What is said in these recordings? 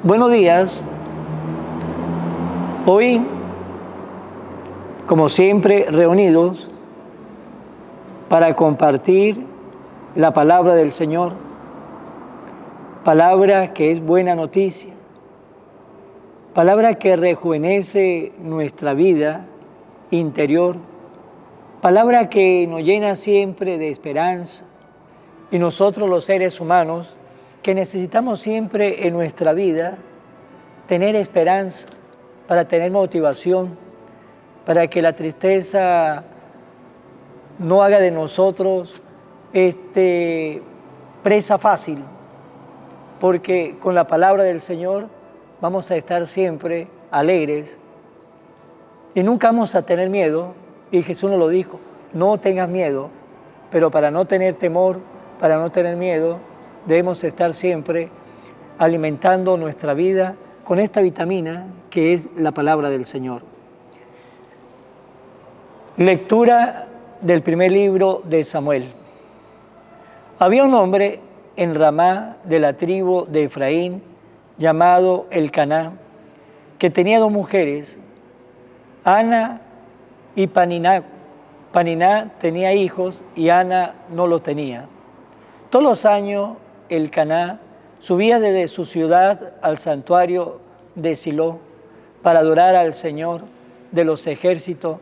Buenos días. Hoy, como siempre, reunidos para compartir la palabra del Señor, palabra que es buena noticia, palabra que rejuvenece nuestra vida interior, palabra que nos llena siempre de esperanza, y nosotros los seres humanos que necesitamos siempre en nuestra vida tener esperanza, para tener motivación, para que la tristeza no haga de nosotros presa fácil, porque con la palabra del Señor vamos a estar siempre alegres y nunca vamos a tener miedo, y Jesús nos lo dijo: no tengas miedo, pero para no tener temor, para no tener miedo, debemos estar siempre alimentando nuestra vida con esta vitamina que es la palabra del Señor. Lectura del primer libro de Samuel. Había un hombre en Ramá de la tribu de Efraín, llamado Elcaná, que tenía dos mujeres, Ana y Paniná. Paniná tenía hijos y Ana no los tenía. Todos los años Elcaná subía desde su ciudad al santuario de Silo para adorar al Señor de los ejércitos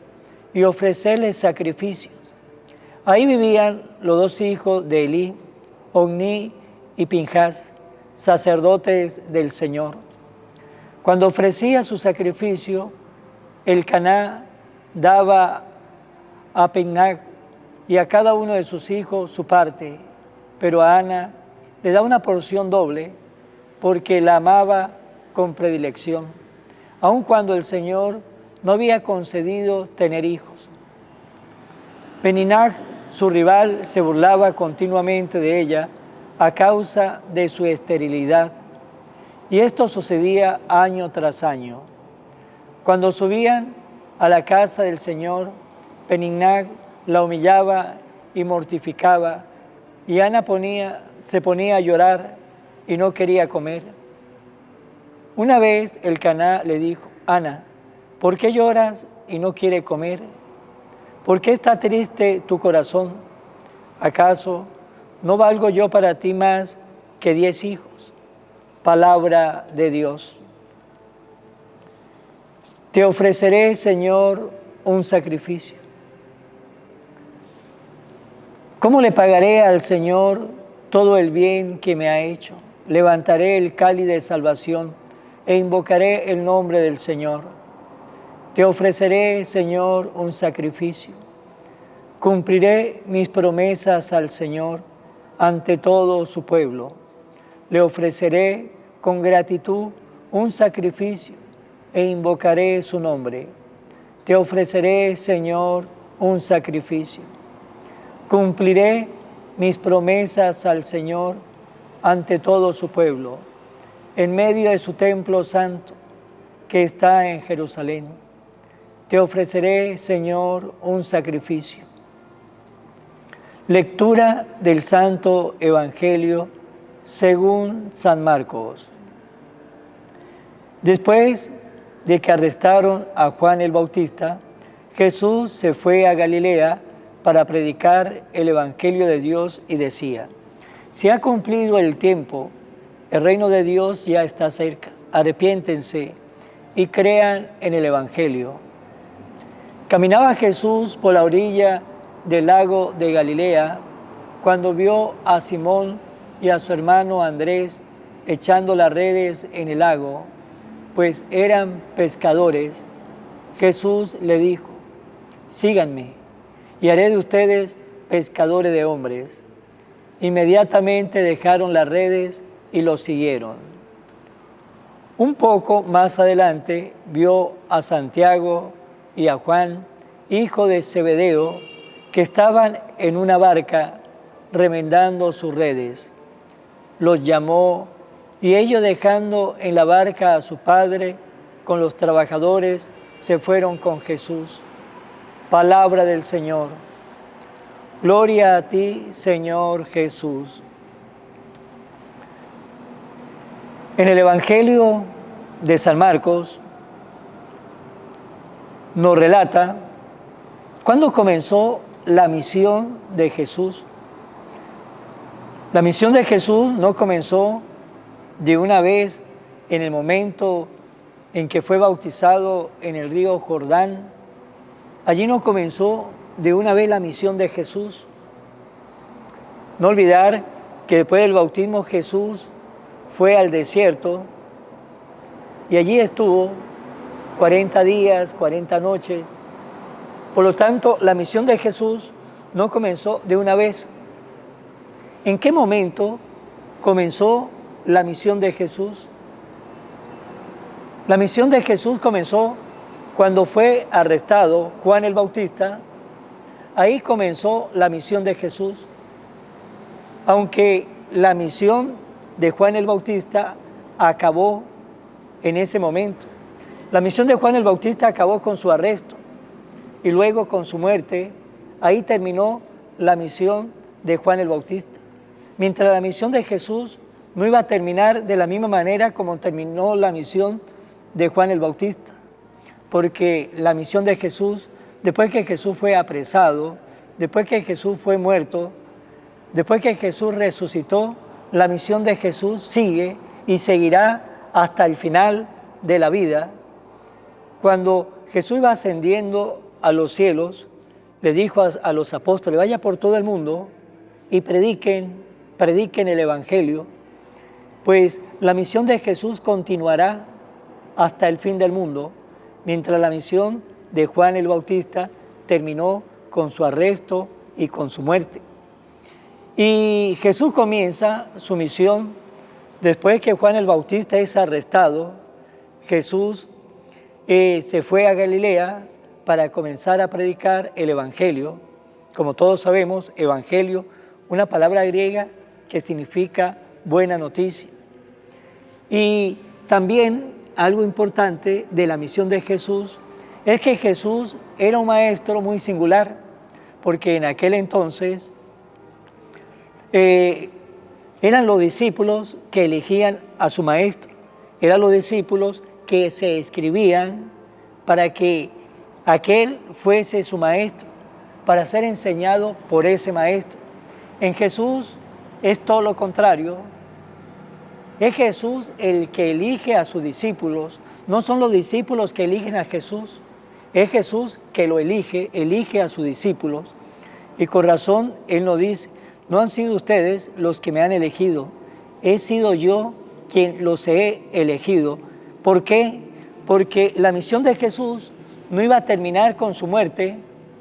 y ofrecerle sacrificios. Ahí vivían los dos hijos de Elí, Ofní y Pinjas, sacerdotes del Señor. Cuando ofrecía su sacrificio, Elcaná daba a Peninnah y a cada uno de sus hijos su parte, pero a Ana le da una porción doble porque la amaba con predilección, aun cuando el Señor no había concedido tener hijos. Peninnah, su rival, se burlaba continuamente de ella a causa de su esterilidad, y esto sucedía año tras año. Cuando subían a la casa del Señor, Peninnah la humillaba y mortificaba, y Ana se ponía a llorar y no quería comer. Una vez Elcaná le dijo: Ana, ¿por qué lloras y no quieres comer? ¿Por qué está triste tu corazón? ¿Acaso no valgo yo para ti más que 10 hijos? Palabra de Dios. Te ofreceré, Señor, un sacrificio. ¿Cómo le pagaré al Señor todo el bien que me ha hecho? Levantaré el cáliz de salvación e invocaré el nombre del Señor. Te ofreceré, Señor, un sacrificio. Cumpliré mis promesas al Señor ante todo su pueblo. Le ofreceré con gratitud un sacrificio e invocaré su nombre. Te ofreceré, Señor, un sacrificio. Cumpliré mis promesas al Señor ante todo su pueblo, en medio de su templo santo que está en Jerusalén. Te ofreceré, Señor, un sacrificio. Lectura del Santo Evangelio según San Marcos. Después de que arrestaron a Juan el Bautista, Jesús se fue a Galilea para predicar el Evangelio de Dios y decía: se ha cumplido el tiempo, el reino de Dios ya está cerca, arrepiéntense y crean en el Evangelio. Caminaba Jesús por la orilla del lago de Galilea cuando vio a Simón y a su hermano Andrés echando las redes en el lago, pues eran pescadores. Jesús le dijo: síganme y haré de ustedes pescadores de hombres. Inmediatamente dejaron las redes y los siguieron. Un poco más adelante vio a Santiago y a Juan, hijo de Zebedeo, que estaban en una barca remendando sus redes. Los llamó y ellos, dejando en la barca a su padre con los trabajadores, se fueron con Jesús. Palabra del Señor. Gloria a ti, Señor Jesús. En el Evangelio de San Marcos nos relata cuándo comenzó la misión de Jesús. La misión de Jesús no comenzó de una vez en el momento en que fue bautizado en el río Jordán. Allí no comenzó de una vez la misión de Jesús. No olvidar que después del bautismo Jesús fue al desierto y allí estuvo 40 días, 40 noches. Por lo tanto, la misión de Jesús no comenzó de una vez. ¿En qué momento comenzó la misión de Jesús? La misión de Jesús comenzó cuando fue arrestado Juan el Bautista. Ahí comenzó la misión de Jesús. Aunque la misión de Juan el Bautista acabó en ese momento. La misión de Juan el Bautista acabó con su arresto y luego con su muerte. Ahí terminó la misión de Juan el Bautista. Mientras la misión de Jesús no iba a terminar de la misma manera como terminó la misión de Juan el Bautista, porque la misión de Jesús, después que Jesús fue apresado, después que Jesús fue muerto, después que Jesús resucitó, la misión de Jesús sigue y seguirá hasta el final de la vida. Cuando Jesús iba ascendiendo a los cielos, le dijo a los apóstoles: vaya por todo el mundo y prediquen el Evangelio, pues la misión de Jesús continuará hasta el fin del mundo, mientras la misión de Juan el Bautista terminó con su arresto y con su muerte. Y Jesús comienza su misión después que Juan el Bautista es arrestado. Jesús se fue a Galilea para comenzar a predicar el Evangelio. Como todos sabemos, Evangelio, una palabra griega que significa buena noticia. Y también algo importante de la misión de Jesús es que Jesús era un maestro muy singular, porque en aquel entonces eran los discípulos que elegían a su maestro, eran los discípulos que se escribían para que aquel fuese su maestro, para ser enseñado por ese maestro. En Jesús es todo lo contrario. Es Jesús el que elige a sus discípulos, no son los discípulos que eligen a Jesús, es Jesús que lo elige a sus discípulos. Y con razón Él nos dice: no han sido ustedes los que me han elegido, he sido yo quien los he elegido. ¿Por qué? Porque la misión de Jesús no iba a terminar con su muerte,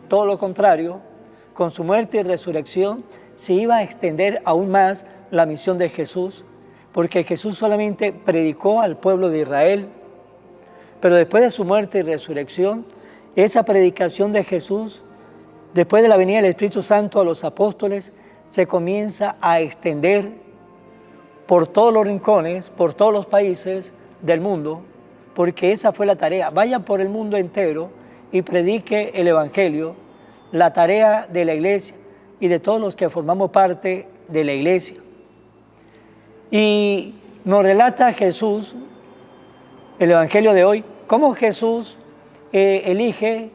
todo lo contrario, con su muerte y resurrección se iba a extender aún más la misión de Jesús, porque Jesús solamente predicó al pueblo de Israel, pero después de su muerte y resurrección, esa predicación de Jesús, después de la venida del Espíritu Santo a los apóstoles, se comienza a extender por todos los rincones, por todos los países del mundo, porque esa fue la tarea. Vayan por el mundo entero y predique el Evangelio, la tarea de la iglesia y de todos los que formamos parte de la iglesia. Y nos relata Jesús, el Evangelio de hoy, cómo Jesús elige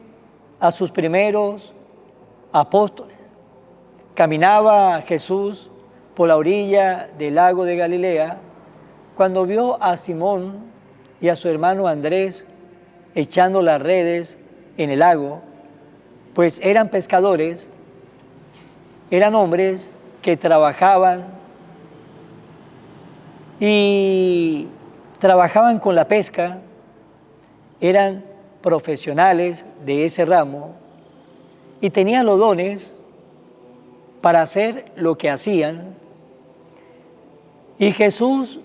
a sus primeros apóstoles. Caminaba Jesús por la orilla del lago de Galilea cuando vio a Simón y a su hermano Andrés echando las redes en el lago, pues eran pescadores, eran hombres que trabajaban con la pesca, eran profesionales de ese ramo y tenían los dones para hacer lo que hacían. Y Jesús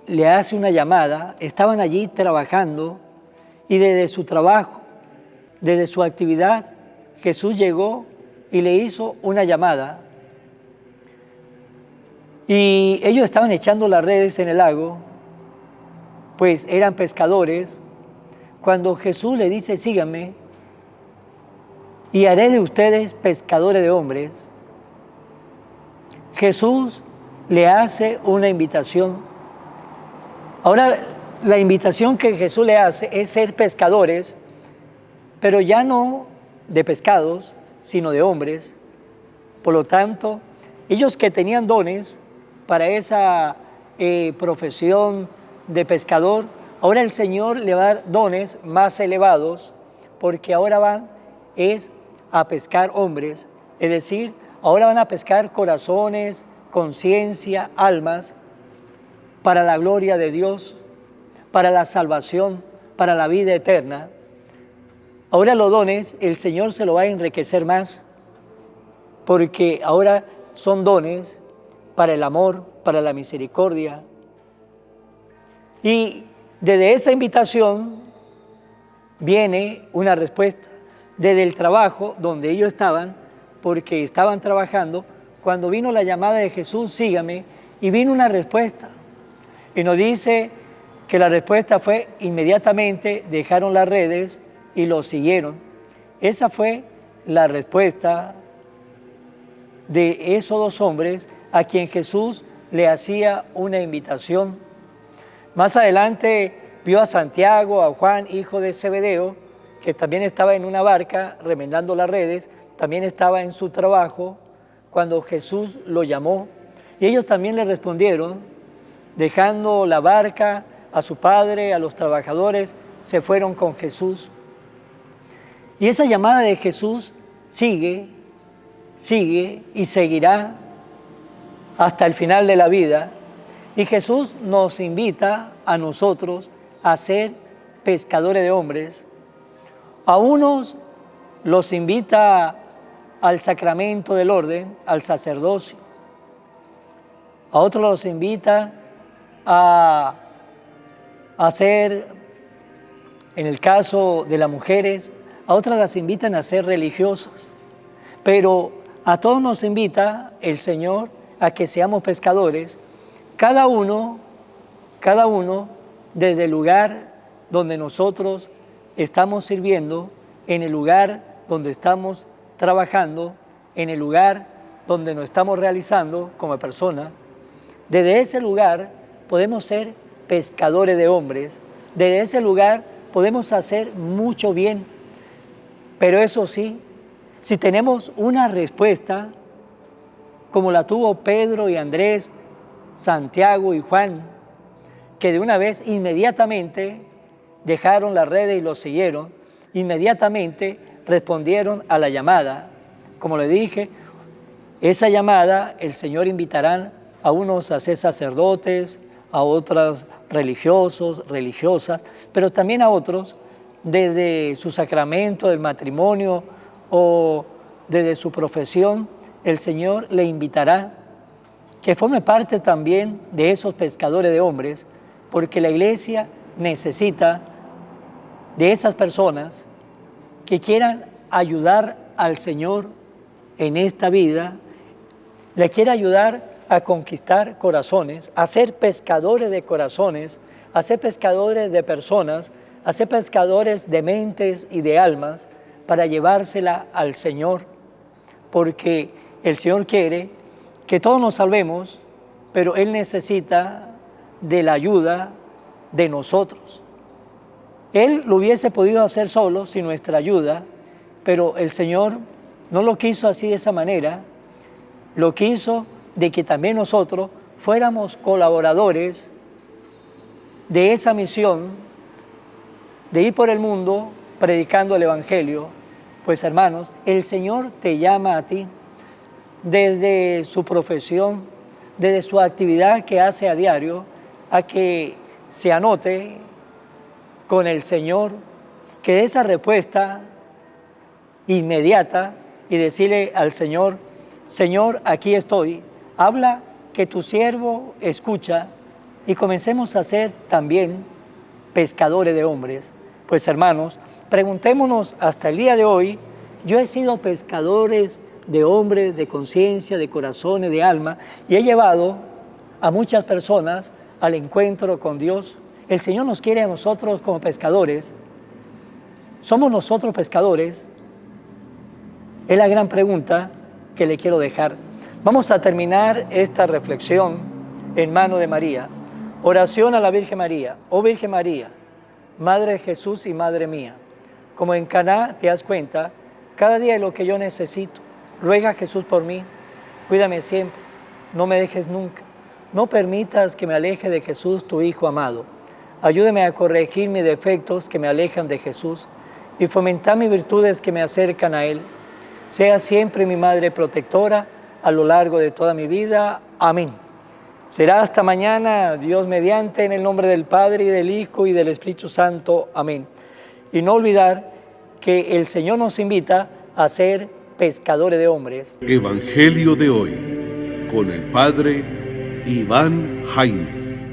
le hace una llamada, estaban allí trabajando y desde su trabajo, desde su actividad, Jesús llegó y le hizo una llamada. Y ellos estaban echando las redes en el lago, pues eran pescadores. Cuando Jesús le dice: síganme y haré de ustedes pescadores de hombres, Jesús le hace una invitación. Ahora, la invitación que Jesús le hace es ser pescadores, pero ya no de pescados, sino de hombres. Por lo tanto, ellos que tenían dones para esa profesión de pescador, ahora el Señor le va a dar dones más elevados, porque ahora van a pescar hombres, es decir, ahora van a pescar corazones, conciencia, almas, para la gloria de Dios, para la salvación, para la vida eterna. Ahora los dones, el Señor se lo va a enriquecer más, porque ahora son dones para el amor, para la misericordia. Y desde esa invitación viene una respuesta. Desde el trabajo donde ellos estaban, porque estaban trabajando, cuando vino la llamada de Jesús, sígame, y vino una respuesta. Y nos dice que la respuesta fue inmediatamente dejaron las redes y lo siguieron. Esa fue la respuesta de esos dos hombres a quien Jesús le hacía una invitación. Más adelante vio a Santiago, a Juan, hijo de Zebedeo, que también estaba en una barca remendando las redes, también estaba en su trabajo cuando Jesús lo llamó. Y ellos también le respondieron, dejando la barca, a su padre, a los trabajadores, se fueron con Jesús. Y esa llamada de Jesús sigue y seguirá hasta el final de la vida. Y Jesús nos invita a nosotros a ser pescadores de hombres. A unos los invita al sacramento del orden, al sacerdocio. A otros los invita a ser, en el caso de las mujeres, a otras las invitan a ser religiosas. Pero a todos nos invita el Señor a que seamos pescadores, cada uno desde el lugar donde nosotros estamos sirviendo, en el lugar donde estamos trabajando, en el lugar donde nos estamos realizando como persona. Desde ese lugar podemos ser pescadores de hombres, desde ese lugar podemos hacer mucho bien, pero eso sí, si tenemos una respuesta como la tuvo Pedro y Andrés, Santiago y Juan, que de una vez inmediatamente dejaron las redes y los siguieron, inmediatamente respondieron a la llamada. Como le dije, esa llamada el Señor invitará a unos a ser sacerdotes, a otros religiosos, religiosas, pero también a otros desde su sacramento del matrimonio o desde su profesión, el Señor le invitará que forme parte también de esos pescadores de hombres, porque la Iglesia necesita de esas personas que quieran ayudar al Señor en esta vida, le quiere ayudar a conquistar corazones, a ser pescadores de corazones, a ser pescadores de personas, a ser pescadores de mentes y de almas para llevársela al Señor, porque el Señor quiere que todos nos salvemos, pero Él necesita de la ayuda de nosotros. Él lo hubiese podido hacer solo sin nuestra ayuda, pero el Señor no lo quiso así de esa manera, lo quiso de que también nosotros fuéramos colaboradores de esa misión de ir por el mundo predicando el Evangelio. Pues hermanos, el Señor te llama a ti desde su profesión, desde su actividad que hace a diario, a que se anote con el Señor, que dé esa respuesta inmediata y decirle al Señor, Señor, aquí estoy, habla que tu siervo escucha, y comencemos a ser también pescadores de hombres. Pues hermanos, preguntémonos hasta el día de hoy, yo he sido pescadores de hombres, de conciencia, de corazones, de alma, y he llevado a muchas personas al encuentro con Dios. El Señor nos quiere a nosotros como pescadores. ¿Somos nosotros pescadores? Es la gran pregunta que le quiero dejar. Vamos a terminar esta reflexión en mano de María. Oración a la Virgen María. Oh Virgen María, Madre de Jesús y Madre mía, como en Caná te das cuenta, cada día de lo que yo necesito. Ruega a Jesús por mí, cuídame siempre, no me dejes nunca. No permitas que me aleje de Jesús, tu Hijo amado. Ayúdame a corregir mis defectos que me alejan de Jesús y fomentar mis virtudes que me acercan a Él. Sea siempre mi Madre protectora a lo largo de toda mi vida. Amén. Será hasta mañana, Dios mediante, en el nombre del Padre, y del Hijo, y del Espíritu Santo. Amén. Y no olvidar que el Señor nos invita a ser pescadores de hombres. Evangelio de hoy, con el Padre Iván Jaimes.